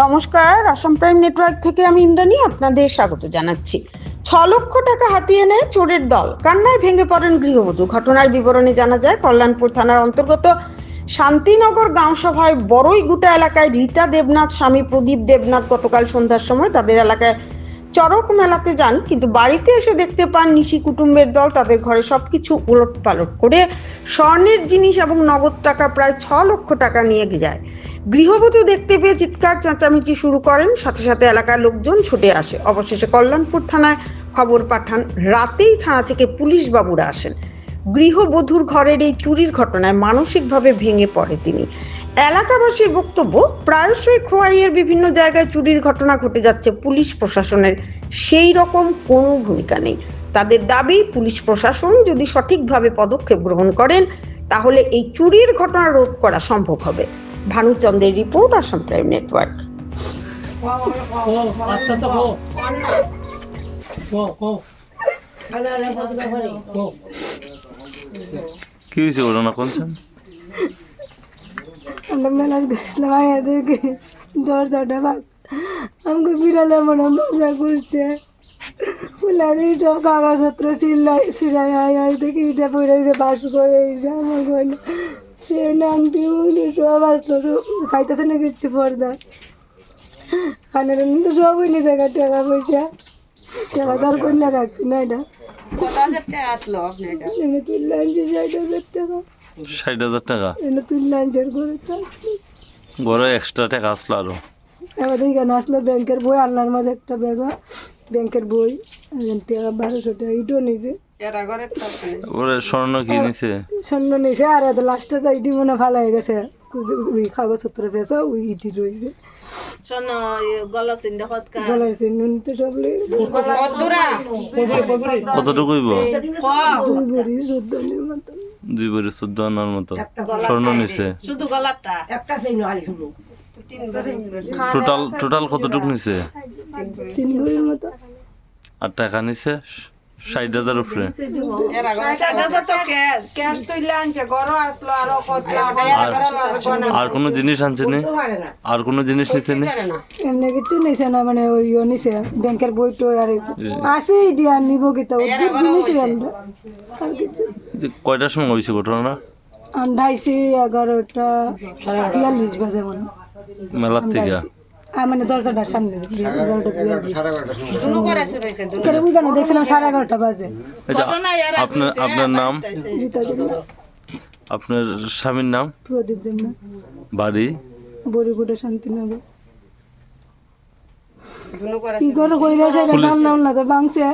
নমস্কার, Assam prime network থেকে আমি ইন্দ্রাণী আপনাদের স্বাগত জানাচ্ছি। 6 লক্ষ টাকা হাতিয়ে নেয় চোরের দল, কান্নায় ভেঙে পড়েন গৃহবধূ। ঘটনার বিবরণে জানা যায়, কল্যাণপুর থানার অন্তর্গত শান্তিনগর গাঁওসভায় বড়ইগুটা এলাকায় রীতা দেবনাথ স্বামী প্রদীপ দেবনাথ গতকাল সন্ধ্যার সময় তাদের এলাকায় চড়ক মেলাতে যান, কিন্তু বাড়িতে এসে দেখতে পান নিশি কুটুম্বের দল তাদের ঘরে সবকিছু উলট পালট করে স্বর্ণের জিনিস এবং নগদ টাকা প্রায় 6 লক্ষ টাকা নিয়ে যায়। গৃহবধূ দেখতে পেয়ে চিৎকার চেঁচামেচি শুরু করেন, সাথে সাথে এলাকার লোকজন ছুটে আসে। অবশেষে কল্যাণপুর থানায় খবর পাঠান। রাতেই থানা থেকে পুলিশ বাবুরা আসেন। গৃহবধূর ঘরের এই চুরির ঘটনায় মানসিকভাবে ভেঙে পড়ে তিনি। এলাকাবাসীর বক্তব্য, প্রায়শই খোয়াইয়ের বিভিন্ন জায়গায় চুরির ঘটনা ঘটে যাচ্ছে, পুলিশ প্রশাসনের সেই রকম কোনো ভূমিকা নেই। তাদের দাবি, পুলিশ প্রশাসন যদি সঠিকভাবে পদক্ষেপ গ্রহণ করেন তাহলে এই চুরির ঘটনা রোধ করা সম্ভব হবে। ভানুচন্দ্রের রিপোর্ট, আসাম প্রাইম নেটওয়ার্ক। কি হয়েছে ঘটনা কোনছেন? আমরা মেলা গেছিলাম, আয়াদেরকে দরজাটা ভাগ আমাকে বিড়ালে মনে মজা করছে। বলে সব কাগজপত্র সিলাই আয় দেখি এটা পড়ে বাস করে আমার গয়না সে নামটি সব আসলো, খাইতেছে না কিচ্ছু পর্দা খানের তো সব হইনি জায়গা টাকা পয়সা টাকা তার কন্যা রাখছি না। এটা এনে তুললে আনছি 60,000 টাকা। 60,000 টাকা এনে তুললে আনছে ঘরে তো আসলো। ঘরে এক্সট্রা টাকা আসলো আরো। এবার এইখানে আসলো ব্যাংকের বই, আল্লাহর মাঝে একটা ব্যাগ ব্যাংকের বই, টাকা 1200 টাকা ইটও নিয়েছে। ওরে স্বর্ণ কি নিছে? স্বর্ণ নিয়েছে, আর এত লাস্টে তো ইটি মনে ভালো হয়ে গেছে, ওই কাগজপত্র পেয়েছে, ওই ইটি রয়েছে গলার চিহ্ন তো সব কতটুকু হইব? 2 ভরি 14 মতো। 2 ভরি 14 আনার মতো স্বর্ণ নিছে। টোটাল কতটুকু নিছে? 3 ভরির মতো। আর টাকা নিছে 60,000 উপরে। আর কোনো জিনিস আনছে নি? আর কোনো জিনিস নিছে নি? এমনি কিছু নিছে না, মানে ওই নিছে ব্যাংকের বইটো আর আছে ইটি আর নিব কিতা জিনিসই আমরা আর কিছু। কয়টার সময় হয়েছে ঘটনা? আমরা আইছি 11:42 বাজে মনে মেলার থেকে। মানে দরজাটার সামনে 11:42 দেখছিলাম 11:30 বাজে। আপনার নাম? রীতা দেবনাথ। আপনার স্বামীর নাম? প্রদীপ দেবনাথ। বাড়ি? বড়িগুটা শান্তিনগর। কি করো কইরা সেটা জানলাম না, তো ভাঙছে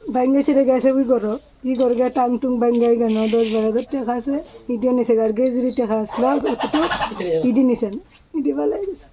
ভাঙ্গে সেটা গেছে ওই করো কি করে গে টাং টুং ভাঙ্গে গেল 10-12,000 টাকা আছে। ইটি নিছে আর গেজরি টাকা আসলো, ইটি নিছেন ইটি ভালো গেছে।